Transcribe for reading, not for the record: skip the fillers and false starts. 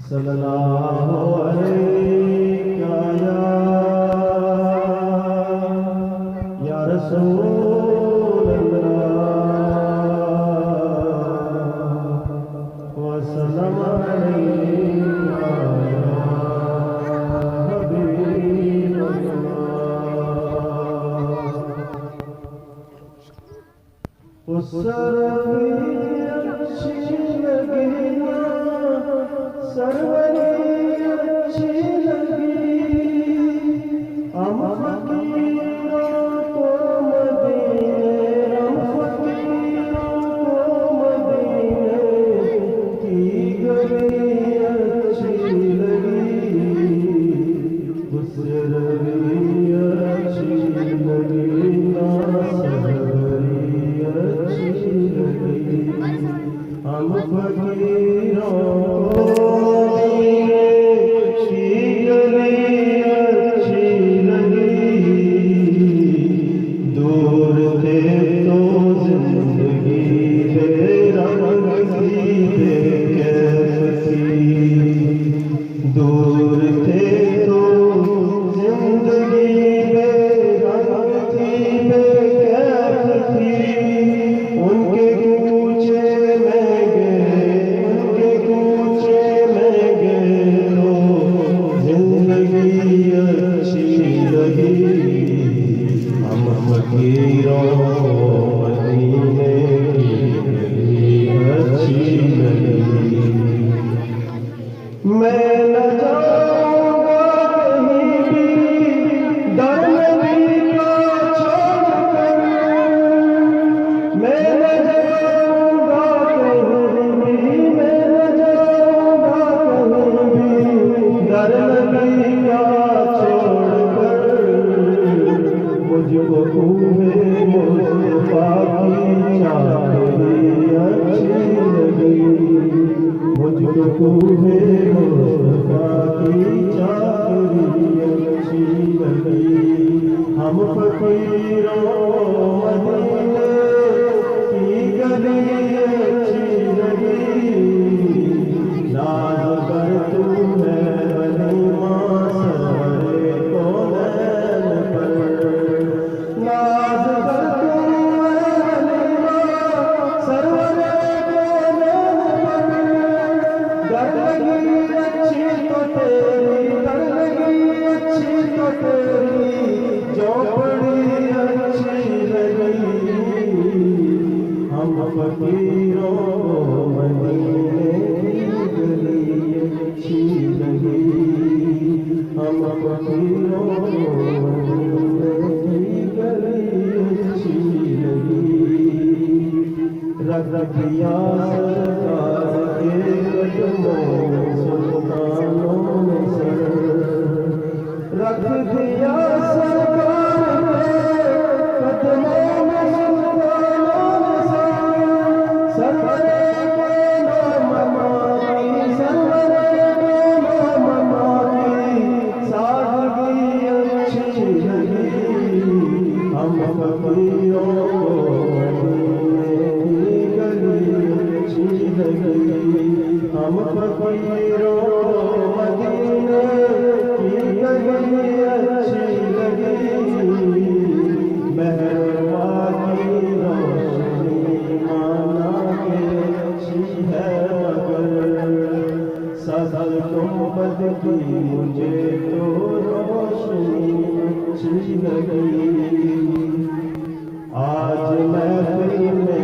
सल्लल्लाहु अलैहि या रसूल अल्लाह वसल्लम अलैका या हबीब अल्लाह। उस सरवरी अच्छी लगी हम फकीरों को मदीने, हम फकीरों को मदीने की गली अच्छी लगी। उस रवि अच्छी लगी ना सरवरी अच्छी लगी हम फकीरों दूर थे तो जिंदगी बेरंग थी बेकैफ थी। उनके कूचे में गए, उनके कूचे में गए तो जिंदगी अच्छी लगी हम फकीरों मदीने की गली अच्छी लगी। मैं न जाऊंगा कहीं भी दर नबी का छोड़कर, मैं न जाऊंगा कहीं भी, मैं न जाऊंगा कहीं भी दर नबी का छोड़कर। मुझको तुम्हें मुस्तफा की चादरी अच्छी लगी, मुझको तुम्हें मुस्तफा की चादरी अच्छी लगी हम फकीरों मदीने की गली अच्छी लगी। नाज़ कर तुम्हें हलीमा सरवरे कौनैन पर, नाज़ कर तुम्हें हलीमा सरवरे कौनैन पर। दर लगी अच्छी तो तेरी, दर लगी अच्छी तो तेरी चौपड़ी अच्छी लगी हम फकीरों मदीने की गली अच्छी लगी हम फकीरों मदीने की गली अच्छी लगी। रख दिया सरकार के कदमों सुल्तानों ने सर, रख दिया सरकार के कदमों में सुल्तानों ने सर। सरवरे के नाम मानी, सरवरे के नाम मानी सादगी अच्छी लगी हम फकीरों हम फकीरों मदीने की गली अच्छी लगी। मेहरबा की रोशनी माना के अच्छी है मगर सदर तुम बद की मुझे तो रोशनी अच्छी लगी। आज महफिल में